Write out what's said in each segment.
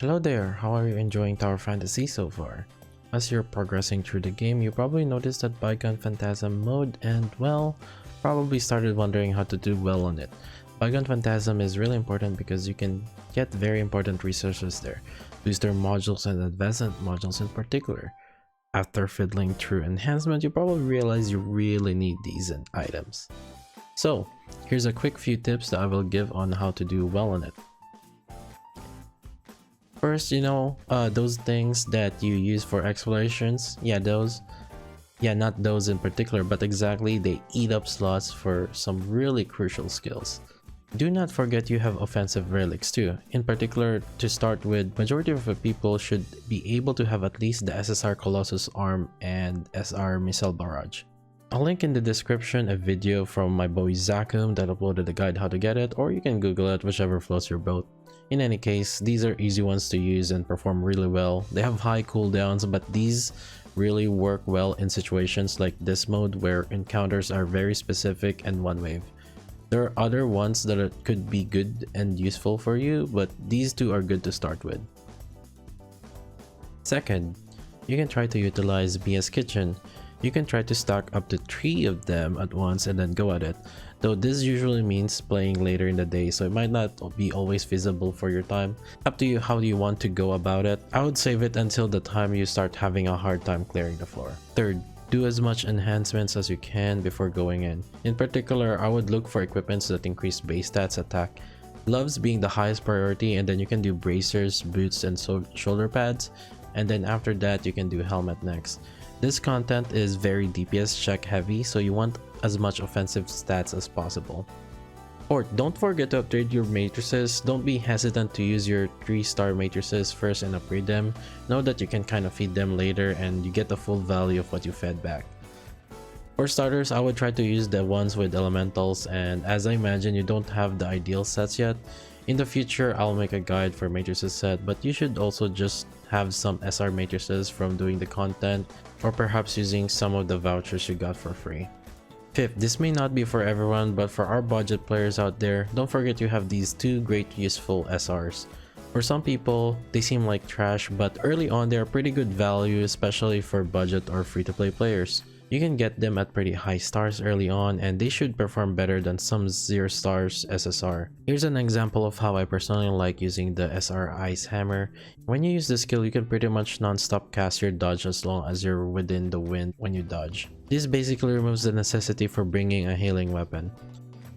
Hello there, how are you enjoying Tower Fantasy so far? As you're progressing through the game, you probably noticed that Bygone Phantasm mode and, well, probably started wondering how to do well on it. Bygone Phantasm is really important because you can get very important resources there, booster modules and advanced modules in particular. After fiddling through enhancement, you probably realize you really need these items. So, here's a quick few tips that I will give on how to do well on it. First, those things that you use for explorations, not those in particular, but exactly, they eat up slots for some really crucial skills. Do not forget you have offensive relics too. In particular, to start with, majority of the people should be able to have at least the SSR Colossus Arm and SR Missile Barrage. I'll link in the description a video from my boy Zakum that uploaded a guide how to get it, or you can Google it, whichever floats your boat. In any case, these are easy ones to use and perform really well. They have high cooldowns, but these really work well in situations like this mode where encounters are very specific and one wave. There are other ones that could be good and useful for you, but these two are good to start with. Second, you can try to utilize BS Kitchen. You can try to stack up to 3 of them at once and then go at it, though this usually means playing later in the day, so it might not be always feasible for your time. Up to you how you want to go about it. I would save it until the time you start having a hard time clearing the floor. Third, do as much enhancements as you can before going in. In particular, I would look for equipments that increase base stats, attack, gloves being the highest priority, and then you can do bracers, boots, and shoulder pads, and then after that you can do helmet next. This content is very DPS check heavy, so you want as much offensive stats as possible. Fourth, don't forget to upgrade your matrices. Don't be hesitant to use your 3-star matrices first and upgrade them. Know that you can kind of feed them later and you get the full value of what you fed back. For starters, I would try to use the ones with elementals, and as I imagine you don't have the ideal sets yet, in the future I'll make a guide for matrices set, but you should also just have some SR matrices from doing the content, or perhaps using some of the vouchers you got for free. Fifth, this may not be for everyone, but for our budget players out there, don't forget you have these 2 great useful SRs. For some people, they seem like trash, but early on they are pretty good value, especially for budget or free-to-play players. You can get them at pretty high stars early on, and they should perform better than some 0 stars SSR. Here's an example of how I personally like using the SR Ice Hammer. When you use this skill, you can pretty much non-stop cast your dodge as long as you're within the wind when you dodge. This basically removes the necessity for bringing a healing weapon.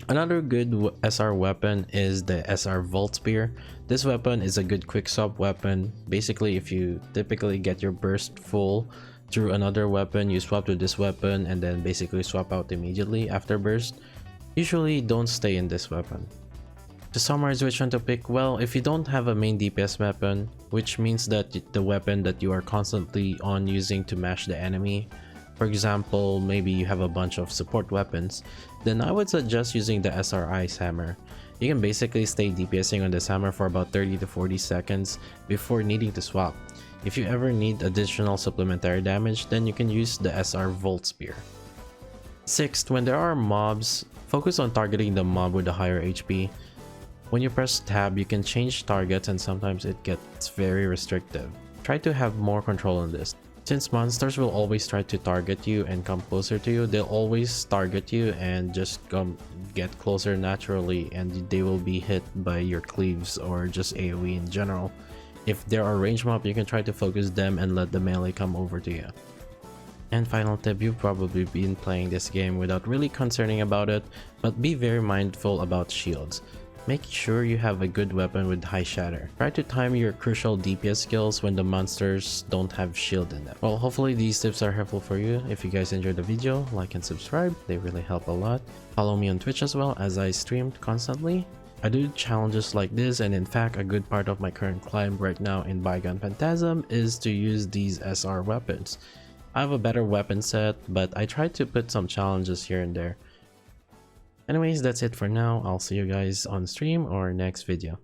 Another good SR weapon is the SR Volt Spear. This weapon is a good quick swap weapon. Basically, if you typically get your burst full through another weapon, you swap to this weapon and then basically swap out immediately after burst. Usually don't stay in this weapon. To summarize which one to pick, well, if you don't have a main DPS weapon, which means that the weapon that you are constantly on using to mash the enemy, for example, maybe you have a bunch of support weapons, then I would suggest using the SR Ice Hammer. You can basically stay DPSing on this hammer for about 30 to 40 seconds before needing to swap. If you ever need additional supplementary damage, then you can use the SR Volt Spear. Sixth, when there are mobs, focus on targeting the mob with a higher HP. When you press tab, you can change targets and sometimes it gets very restrictive. Try to have more control on this. Since monsters will always try to target you and come closer to you, they'll always target you and just get closer naturally, and they will be hit by your cleaves or just AoE in general. If there are range mob, you can try to focus them and let the melee come over to you. And final tip, you've probably been playing this game without really concerning about it, but be very mindful about shields. Make sure you have a good weapon with high shatter. Try to time your crucial DPS skills when the monsters don't have shield in them. Well, hopefully these tips are helpful for you. If you guys enjoyed the video, like and subscribe, they really help a lot. Follow me on Twitch as well, as I stream constantly. I do challenges like this, and in fact a good part of my current climb right now in Bygone Phantasm is to use these SR weapons. I have a better weapon set, but I try to put some challenges here and there. Anyways, that's it for now. I'll see you guys on stream or next video.